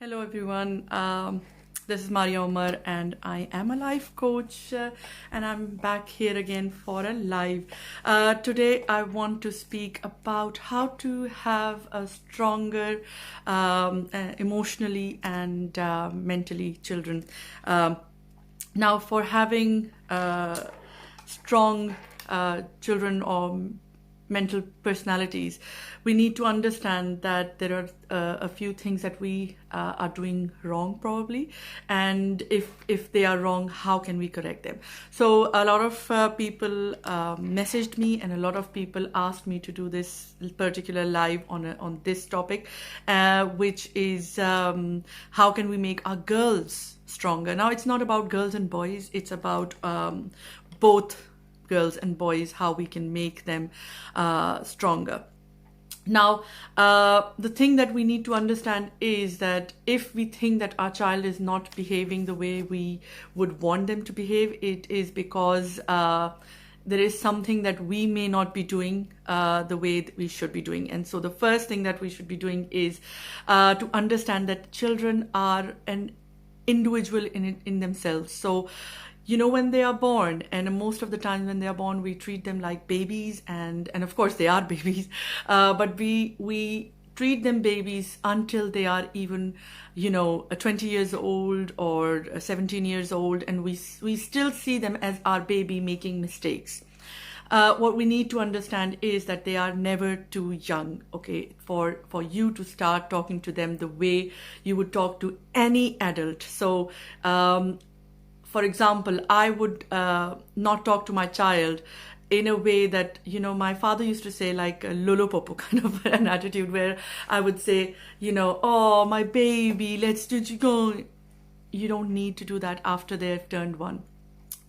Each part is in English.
Hello, everyone. This is Maria Omar, and I am a life coach, and I'm back here again for a live. Today, I want to speak about how to have a stronger emotionally and mentally children. Now, for having strong children or mental personalities, we need to understand that there are a few things that we are doing wrong probably, and if they are wrong, how can we correct them? So a lot of people messaged me, and a lot of people asked me to do this particular live on this topic, which is how can we make our girls stronger. Now, it's not about girls and boys, it's about both girls and boys, how we can make them stronger. Now, the thing that we need to understand is that if we think that our child is not behaving the way we would want them to behave, it is because there is something that we may not be doing the way that we should be doing. And so the first thing that we should be doing is to understand that children are an individual in themselves. So when they are born, and most of the time when they are born, we treat them like babies, and of course they are babies, but we treat them babies until they are even 20 years old or 17 years old, and we still see them as our baby making mistakes. What we need to understand is that they are never too young, okay, for you to start talking to them the way you would talk to any adult. So for example, I would not talk to my child in a way that, my father used to say, like a lolopopo kind of an attitude, where I would say, oh, my baby, let's do go. You don't need to do that after they've turned one.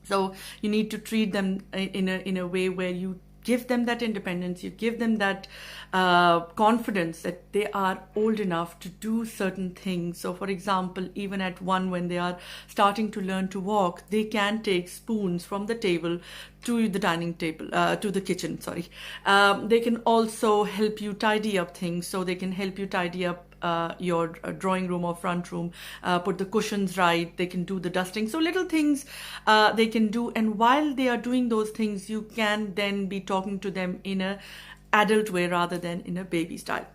So you need to treat them in a way where you give them that independence, you give them that confidence that they are old enough to do certain things. So for example, even at one, when they are starting to learn to walk, they can take spoons from the table to the dining table, to the kitchen, sorry. They can also help you tidy up things. So they can help you tidy up your drawing room or front room, put the cushions right, they can do the dusting. So little things they can do, and while they are doing those things, you can then be talking to them in a adult way rather than in a baby style.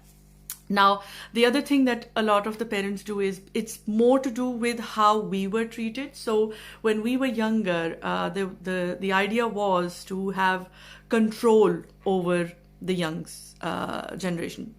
Now, the other thing that a lot of the parents do is it's more to do with how we were treated. So when we were younger, the idea was to have control over the young generation.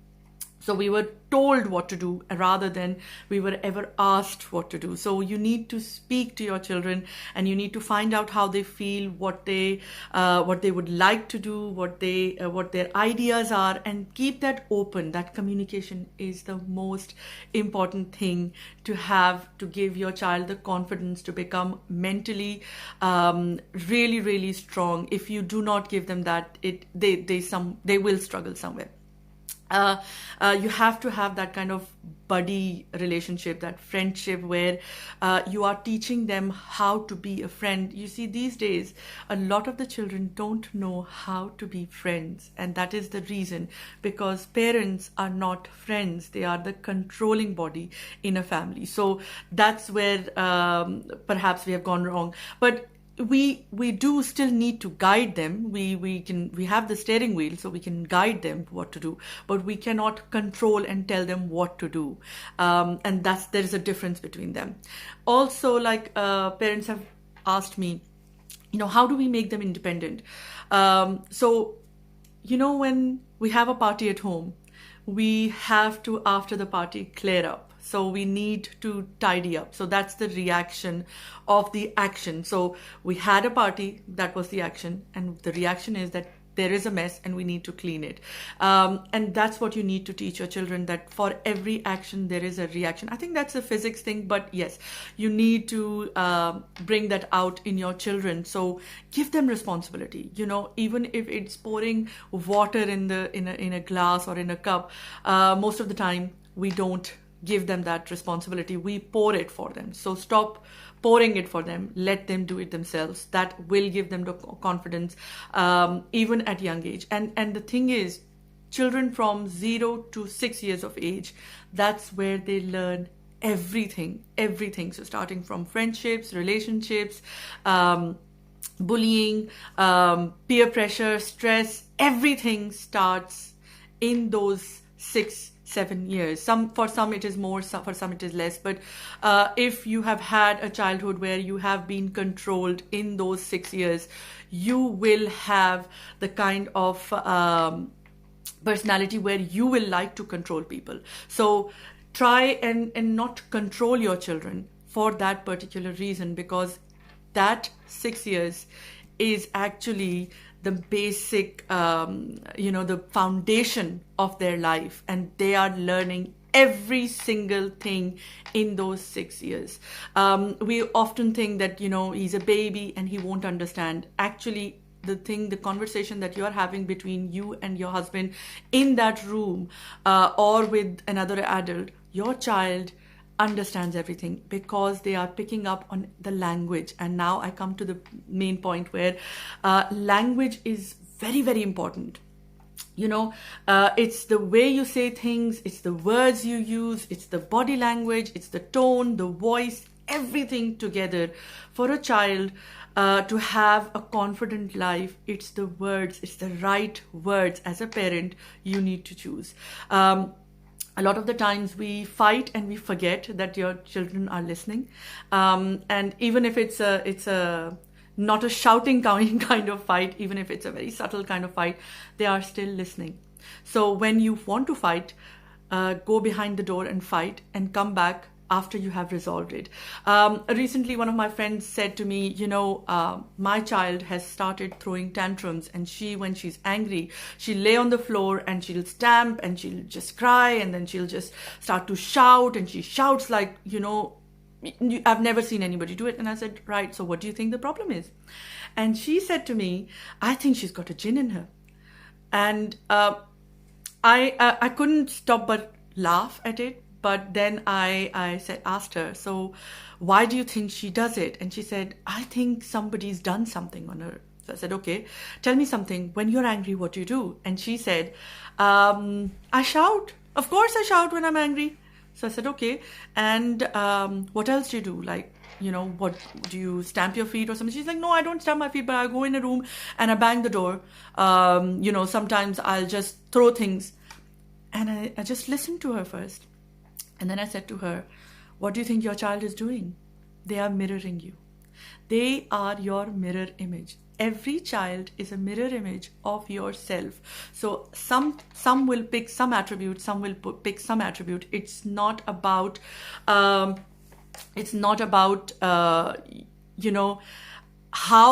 So we were told what to do rather than we were ever asked what to do. So you need to speak to your children, and you need to find out how they feel, what they would like to do, what their ideas are, and keep that open. That communication is the most important thing to have, to give your child the confidence to become mentally really, really strong. If you do not give them that, they will struggle somewhere. You have to have that kind of buddy relationship, that friendship, where you are teaching them how to be a friend. You see, these days, a lot of the children don't know how to be friends. And that is the reason, because parents are not friends. They are the controlling body in a family. So that's where perhaps we have gone wrong. But we do still need to guide them. We have the steering wheel, so we can guide them what to do, but we cannot control and tell them what to do. And there is a difference between them. Also, like parents have asked me, how do we make them independent? So when we have a party at home, we have to, after the party, clear up. So we need to tidy up. So that's the reaction of the action. So we had a party, that was the action. And the reaction is that there is a mess and we need to clean it. And that's what you need to teach your children, that for every action, there is a reaction. I think that's a physics thing, but yes, you need to bring that out in your children. So give them responsibility. Even if it's pouring water in a glass or in a cup, most of the time we don't give them that responsibility. We pour it for them. So stop pouring it for them. Let them do it themselves. That will give them the confidence, even at young age. And the thing is, children from 0 to 6 years of age, that's where they learn everything. So starting from friendships, relationships, bullying, peer pressure, stress, everything starts in those 6-7 years. For some it is more, for some it is less. But if you have had a childhood where you have been controlled in those 6 years, you will have the kind of personality where you will like to control people. So try and not control your children for that particular reason, because that 6 years is actually the basic, the foundation of their life, and they are learning every single thing in those 6 years. We often think that, he's a baby and he won't understand. Actually, the conversation that you're having between you and your husband in that room, or with another adult, your child understands everything because they are picking up on the language. And now I come to the main point where language is very, very important. It's the way you say things, it's the words you use, it's the body language, it's the tone, the voice, everything together. For a child to have a confident life, it's the words, it's the right words. As a parent, you need to choose. A lot of the times we fight and we forget that your children are listening. And even if it's a not a shouting kind of fight, even if it's a very subtle kind of fight, they are still listening. So when you want to fight, go behind the door and fight and come back after you have resolved it. Recently, one of my friends said to me, my child has started throwing tantrums, and when she's angry, she'll lay on the floor and she'll stamp and she'll just cry, and then she'll just start to shout, and she shouts like, I've never seen anybody do it. And I said, right, so what do you think the problem is? And she said to me, I think she's got a jinn in her. And I couldn't stop but laugh at it. But then I asked her, so why do you think she does it? And she said, I think somebody's done something on her. So I said, okay, tell me something. When you're angry, what do you do? And she said, I shout. Of course I shout when I'm angry. So I said, okay. And what else do you do? Like, what do you stamp your feet or something? She's like, no, I don't stamp my feet, but I go in a room and I bang the door. Sometimes I'll just throw things. And I just listened to her first. And then I said to her, what do you think your child is doing? They are mirroring you. They are your mirror image. Every child is a mirror image of yourself. So some will pick some attribute, some will pick some attribute. It's not about how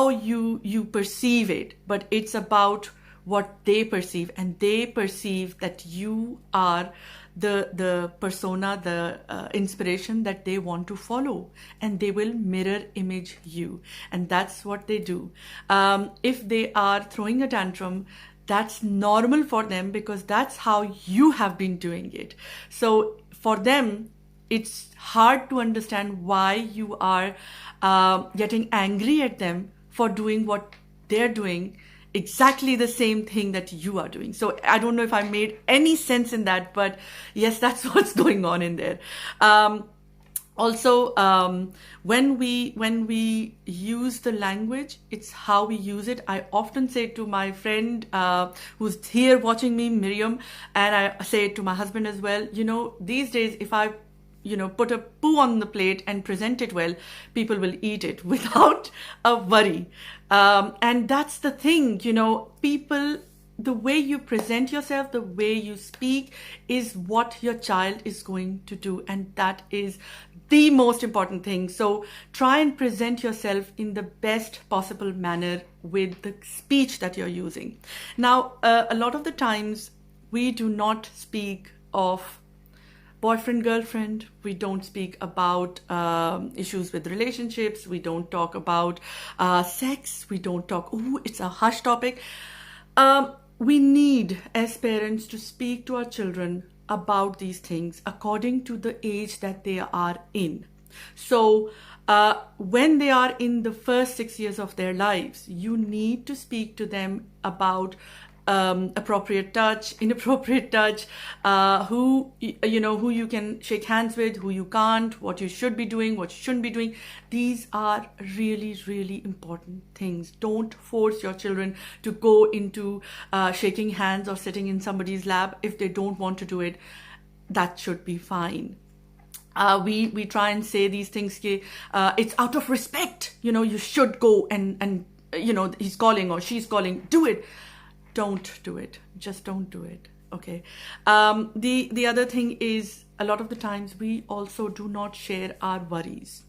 you perceive it, but it's about what they perceive, and they perceive that you are the persona, the inspiration that they want to follow, and they will mirror image you. And that's what they do. If they are throwing a tantrum, that's normal for them because that's how you have been doing it. So for them, it's hard to understand why you are getting angry at them for doing what they're doing, exactly the same thing that you are doing. So I don't know if I made any sense in that, but yes, that's what's going on in there. Also, when we use the language, it's how we use it. I often say to my friend who's here watching me, Miriam, and I say it to my husband as well, these days, if I put a poo on the plate and present it well, people will eat it without a worry. And that's the thing, people, the way you present yourself, the way you speak is what your child is going to do. And that is the most important thing. So try and present yourself in the best possible manner with the speech that you're using. Now, a lot of the times we do not speak of boyfriend, girlfriend. We don't speak about issues with relationships. We don't talk about sex. We don't talk, it's a hush topic. We need, as parents, to speak to our children about these things according to the age that they are in. So when they are in the first 6 years of their lives, you need to speak to them about appropriate touch, inappropriate touch, who you can shake hands with, who you can't, what you should be doing, what you shouldn't be doing. These are really, really important things. Don't force your children to go into shaking hands or sitting in somebody's lap if they don't want to do it. That should be fine. We try and say these things, it's out of respect, you should go and he's calling or she's calling, do it. Don't do it. Just don't do it. Okay. The other thing is, a lot of the times we also do not share our worries.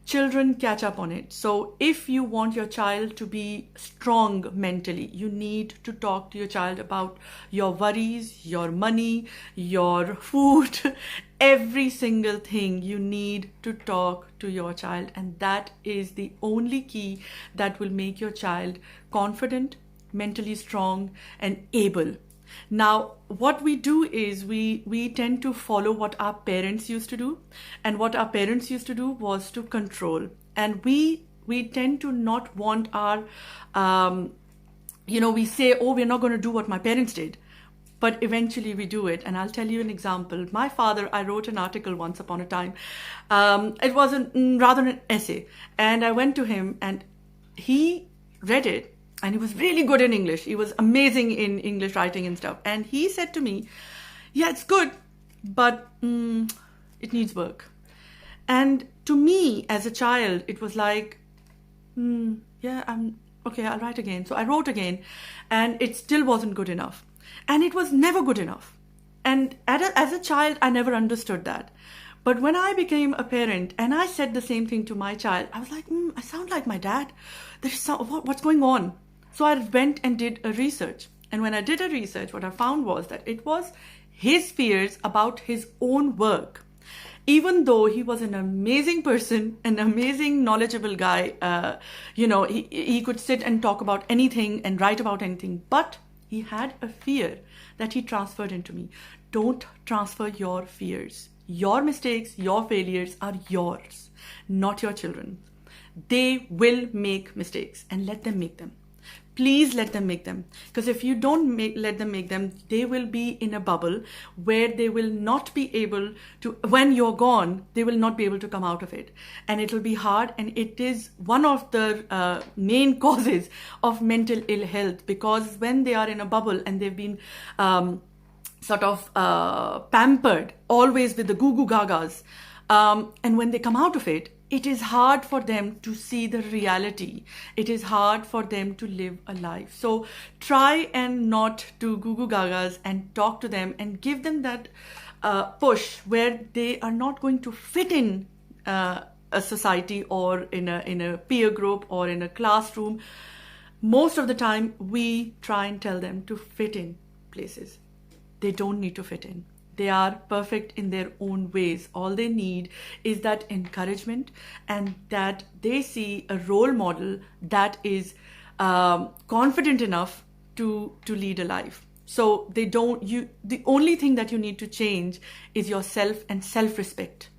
Children catch up on it. So if you want your child to be strong mentally, you need to talk to your child about your worries, your money, your food, every single thing. You need to talk to your child, and that is the only key that will make your child confident, mentally strong, and able. Now, what we do is we tend to follow what our parents used to do, and what our parents used to do was to control. And we tend to not want our, we say, oh, we're not going to do what my parents did. But eventually we do it. And I'll tell you an example. My father, I wrote an article once upon a time. It was rather an essay. And I went to him and he read it. And he was really good in English. He was amazing in English writing and stuff. And he said to me, yeah, it's good, but it needs work. And to me, as a child, it was like, okay, I'll write again. So I wrote again, and it still wasn't good enough. And it was never good enough. And as a child, I never understood that. But when I became a parent and I said the same thing to my child, I was like, I sound like my dad. What's going on? So I went and did a research. And when I did a research, what I found was that it was his fears about his own work. Even though he was an amazing person, an amazing, knowledgeable guy, he could sit and talk about anything and write about anything, but he had a fear that he transferred into me. Don't transfer your fears. Your mistakes, your failures are yours, not your children. They will make mistakes, and let them make them. Please let them make them. Because if you don't let them make them, they will be in a bubble where they will not be able to, when you're gone, they will not be able to come out of it. And it will be hard. And it is one of the main causes of mental ill health, because when they are in a bubble and they've been pampered always with the goo gagas, and when they come out of it, it is hard for them to see the reality. It is hard for them to live a life. So try and not do goo gagas, and talk to them and give them that push where they are not going to fit in a society or in a peer group or in a classroom. Most of the time, we try and tell them to fit in places. They don't need to fit in. They are perfect in their own ways. All they need is that encouragement, and that they see a role model that is confident enough to lead a life. So the only thing that you need to change is yourself and self-respect.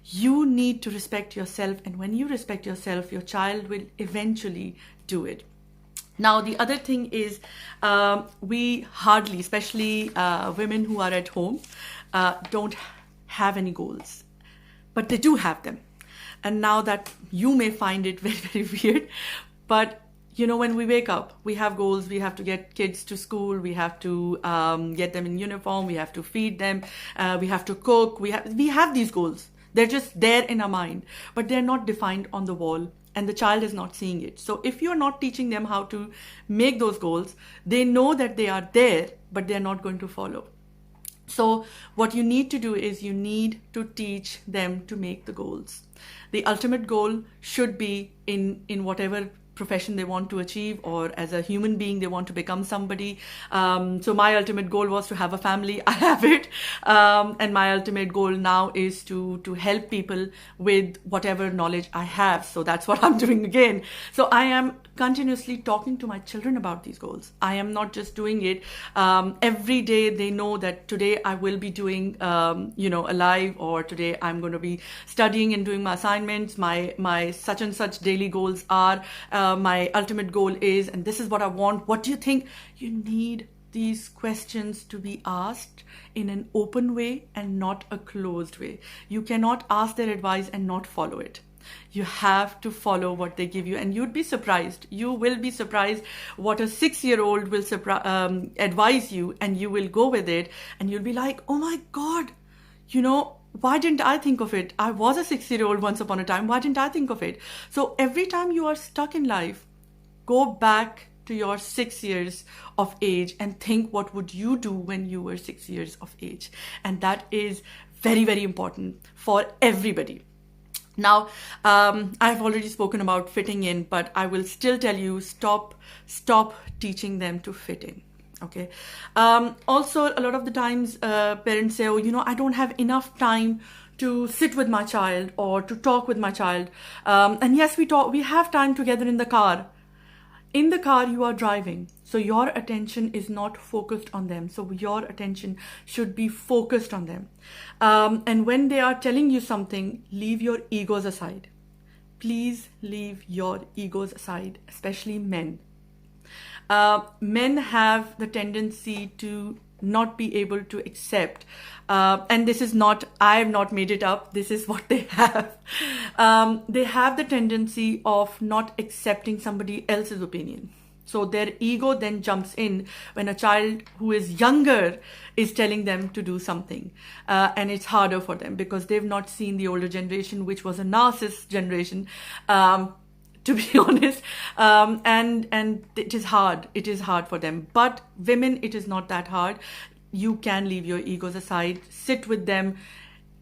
You need to respect yourself, and when you respect yourself, your child will eventually do it. Now, the other thing is we hardly, especially women who are at home, don't have any goals, but they do have them. And now that you may find it very, very weird, but when we wake up, we have goals. We have to get kids to school. We have to get them in uniform. We have to feed them. We have to cook. We have these goals. They're just there in our mind, but they're not defined on the wall. And the child is not seeing it. So if you're not teaching them how to make those goals, they know that they are there, but they're not going to follow. So what you need to do is you need to teach them to make the goals. The ultimate goal should be in whatever profession they want to achieve, or as a human being they want to become somebody. So my ultimate goal was to have a family. I have it, and my ultimate goal now is to help people with whatever knowledge I have. So that's what I'm doing again. So I am continuously talking to my children about these goals. I am not just doing it every day. They know that today I will be doing a live, or today I'm going to be studying and doing my assignments. My such and such daily goals are my ultimate goal is, and this is what I want. What do you think? You need these questions to be asked in an open way and not a closed way. You cannot ask their advice and not follow it. You have to follow what they give you, and you'd be surprised. You will be surprised what a 6-year-old will advise you, and you will go with it, and you'll be like, oh my God, why didn't I think of it? I was a 6-year-old once upon a time. Why didn't I think of it? So every time you are stuck in life, go back to your 6 years of age and think, what would you do when you were 6 years of age? And that is very, very important for everybody. Now, I've already spoken about fitting in, but I will still tell you, stop teaching them to fit in. Okay. Also, a lot of the times parents say, oh, I don't have enough time to sit with my child or to talk with my child. And yes, we have time together in the car. In the car, you are driving. So your attention is not focused on them. So your attention should be focused on them. And when they are telling you something, leave your egos aside. Please leave your egos aside, especially men. Men have the tendency to not be able to accept. And this is not, I have not made it up. This is what they have. They have the tendency of not accepting somebody else's opinion. So their ego then jumps in when a child who is younger is telling them to do something. And it's harder for them because they've not seen the older generation, which was a narcissist generation. To be honest, and it is hard. It is hard for them. But women, it is not that hard. You can leave your egos aside. Sit with them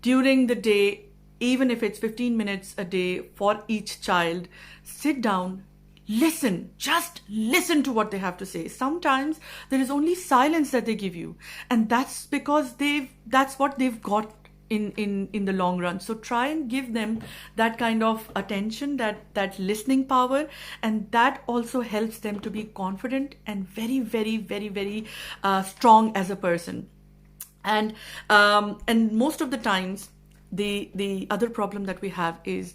during the day, even if it's 15 minutes a day for each child. Sit down, listen. Just listen to what they have to say. Sometimes there is only silence that they give you, and that's because that's what they've got in the long run. So try and give them that kind of attention, that listening power, and that also helps them to be confident and very, very, very, very strong as a person. And most of the times, the other problem that we have is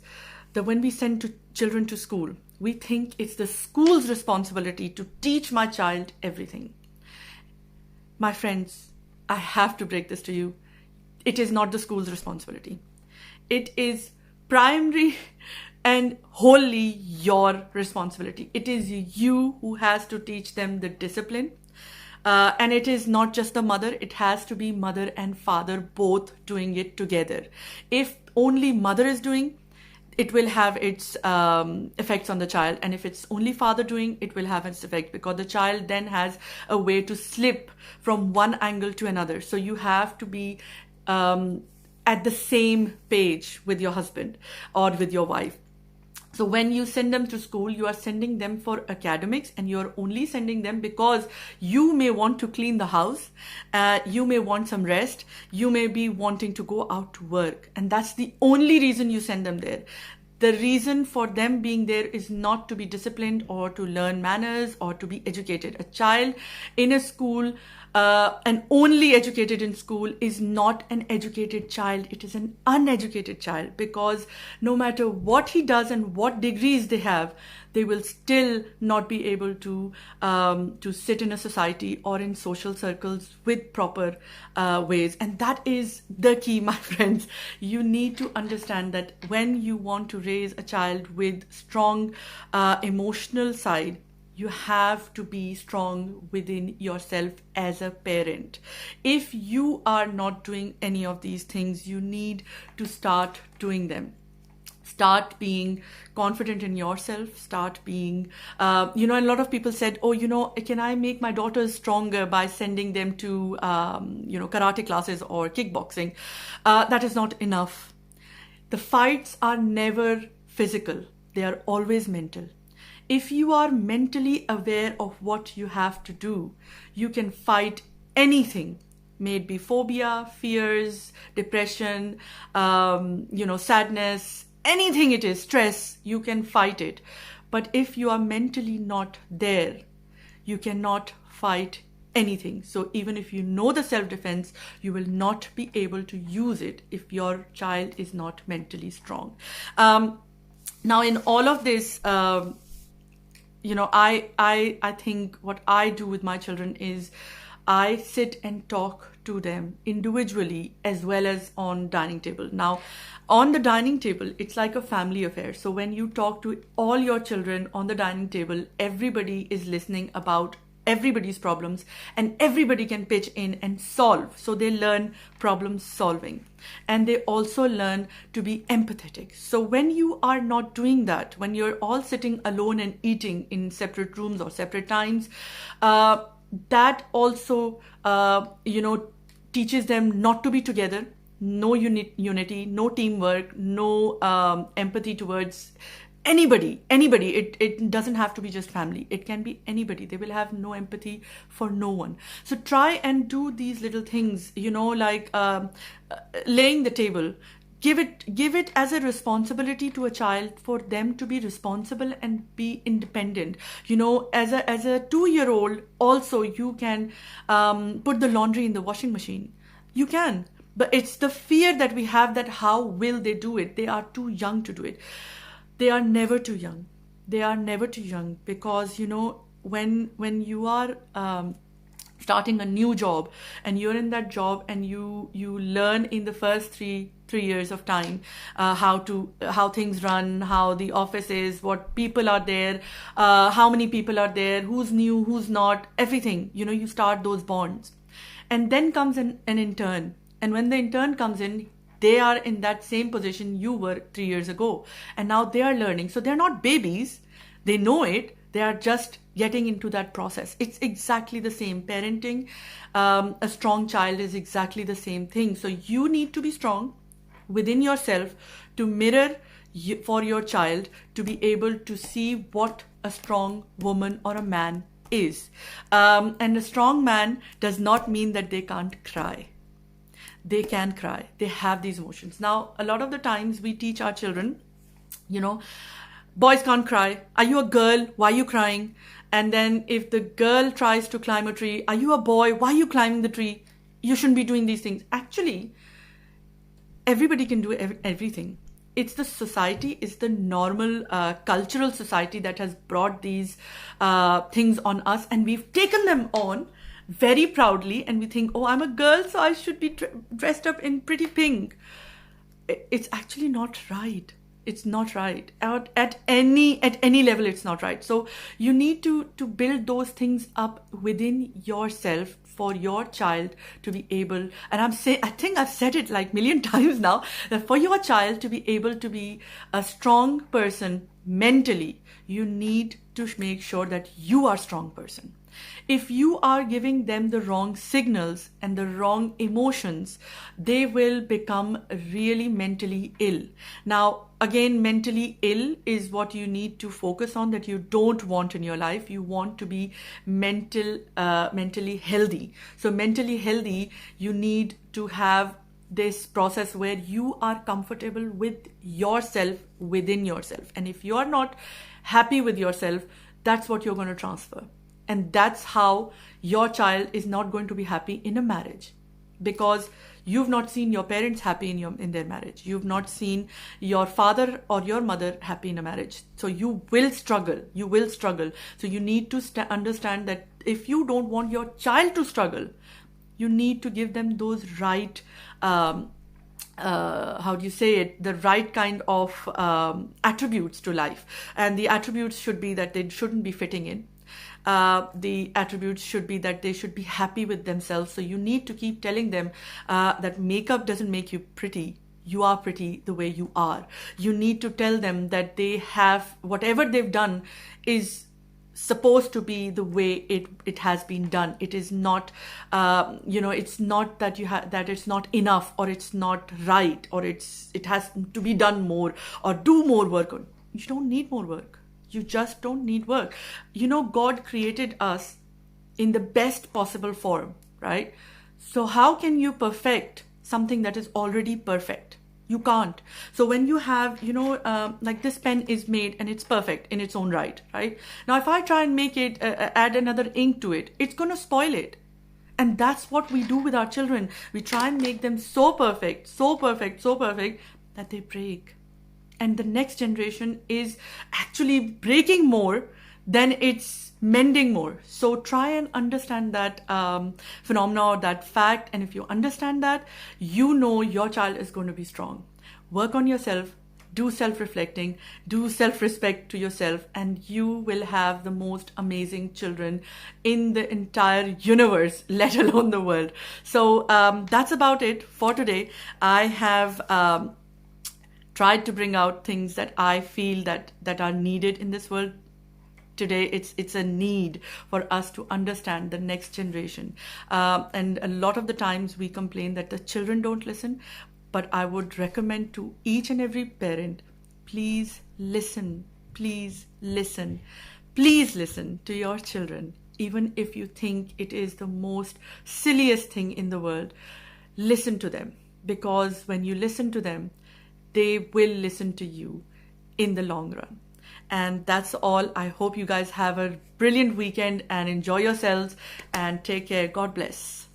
that when we send children to school, we think it's the school's responsibility to teach my child everything. My friends, I have to break this to you. It is not the school's responsibility. It is primary and wholly your responsibility. It is you who has to teach them the discipline. And it is not just the mother. It has to be mother and father both doing it together. If only mother is doing, it will have its effects on the child. And if it's only father doing, it will have its effect because the child then has a way to slip from one angle to another. So you have to be at the same page with your husband or with your wife. So when you send them to school, you are sending them for academics, and you're only sending them because you may want to clean the house, you may want some rest, you may be wanting to go out to work, and that's the only reason you send them there. The reason for them being there is not to be disciplined or to learn manners or to be educated. A child in a school and only educated in school is not an educated child. It is an uneducated child, because no matter what he does and what degrees they have, they will still not be able to sit in a society or in social circles with proper ways. And that is the key, my friends. You need to understand that when you want to raise a child with strong emotional side, you have to be strong within yourself as a parent. If you are not doing any of these things, you need to start doing them. Start being confident in yourself. Start being, a lot of people said, can I make my daughters stronger by sending them to, karate classes or kickboxing? That is not enough. The fights are never physical. They are always mental. If you are mentally aware of what you have to do, you can fight anything. May it be phobia, fears, depression, sadness, anything it is, stress, you can fight it. But if you are mentally not there, you cannot fight anything. So even if you know the self-defense, you will not be able to use it if your child is not mentally strong. Now, in all of this, I think what I do with my children is I sit and talk to them individually as well as on dining table. Now, on the dining table, it's like a family affair. So when you talk to all your children on the dining table, everybody is listening about everybody's problems and everybody can pitch in and solve. So they learn problem solving and they also learn to be empathetic. So when you are not doing that, when you're all sitting alone and eating in separate rooms or separate times, that also teaches them not to be together, no unity, no teamwork, no empathy towards anybody. It doesn't have to be just family, it can be anybody. They will have no empathy for no one. So try and do these little things, like laying the table. Give it as a responsibility to a child for them to be responsible and be independent. As a 2-year-old, also you can put the laundry in the washing machine. You can, but it's the fear that we have that how will they do it? They are too young to do it. They are never too young. They are never too young because when you are starting a new job and you're in that job and you learn in the first three years of time how things run, how the office is, what people are there, how many people are there, who's new, who's not, everything. You start those bonds, and then comes an intern, and when the intern comes in, they are in that same position you were 3 years ago, and now they are learning. So they're not babies, they know it. They are just getting into that process. It's exactly the same. Parenting a strong child is exactly the same thing. So you need to be strong within yourself to mirror for your child to be able to see what a strong woman or a man is. And a strong man does not mean that they can't cry. They can cry. They have these emotions. Now, a lot of the times we teach our children, boys can't cry. Are you a girl? Why are you crying? And then if the girl tries to climb a tree, are you a boy? Why are you climbing the tree? You shouldn't be doing these things. Actually, everybody can do everything. It's the society, it's the normal cultural society that has brought these things on us, and we've taken them on very proudly, and we think, oh, I'm a girl, so I should be dressed up in pretty pink. It's actually not right. It's not right. At any level, it's not right. So you need to build those things up within yourself for your child to be able, and I think I've said it like a million times now, that for your child to be able to be a strong person mentally, you need to make sure that you are a strong person. If you are giving them the wrong signals and the wrong emotions, they will become really mentally ill. Now, again, mentally ill is what you need to focus on, that you don't want in your life. You want to be mentally healthy. So mentally healthy, you need to have this process where you are comfortable with yourself within yourself. And if you're not happy with yourself, that's what you're going to transfer. And that's how your child is not going to be happy in a marriage, because you've not seen your parents happy in their marriage. You've not seen your father or your mother happy in a marriage. So you will struggle. You will struggle. So you need to understand that if you don't want your child to struggle, you need to give them those right, the right kind of attributes to life. And the attributes should be that they shouldn't be fitting in. The attributes should be that they should be happy with themselves. So you need to keep telling them that makeup doesn't make you pretty. You are pretty the way you are. You need to tell them that they have, whatever they've done is supposed to be the way it has been done. It is not, it's not that that it's not enough, or it's not right, or it has to be done more, or do more work. You don't need more work. You just don't need work. God created us in the best possible form, right? So how can you perfect something that is already perfect? You can't. So when you have, like this pen is made and it's perfect in its own right? Now, if I try and make it, add another ink to it, it's going to spoil it. And that's what we do with our children. We try and make them so perfect that they break. And the next generation is actually breaking more then it's mending more. So try and understand that phenomena or that fact. And if you understand that, you know your child is going to be strong. Work on yourself, do self-reflecting, do self-respect to yourself, and you will have the most amazing children in the entire universe, let alone the world. So that's about it for today. I have tried to bring out things that I feel that are needed in this world today. It's a need for us to understand the next generation, and a lot of the times we complain that the children don't listen. But I would recommend to each and every parent, please listen, please listen, please listen to your children. Even if you think it is the most silliest thing in the world, listen to them. Because when you listen to them, they will listen to you in the long run. And that's all. I hope you guys have a brilliant weekend and enjoy yourselves and take care. God bless.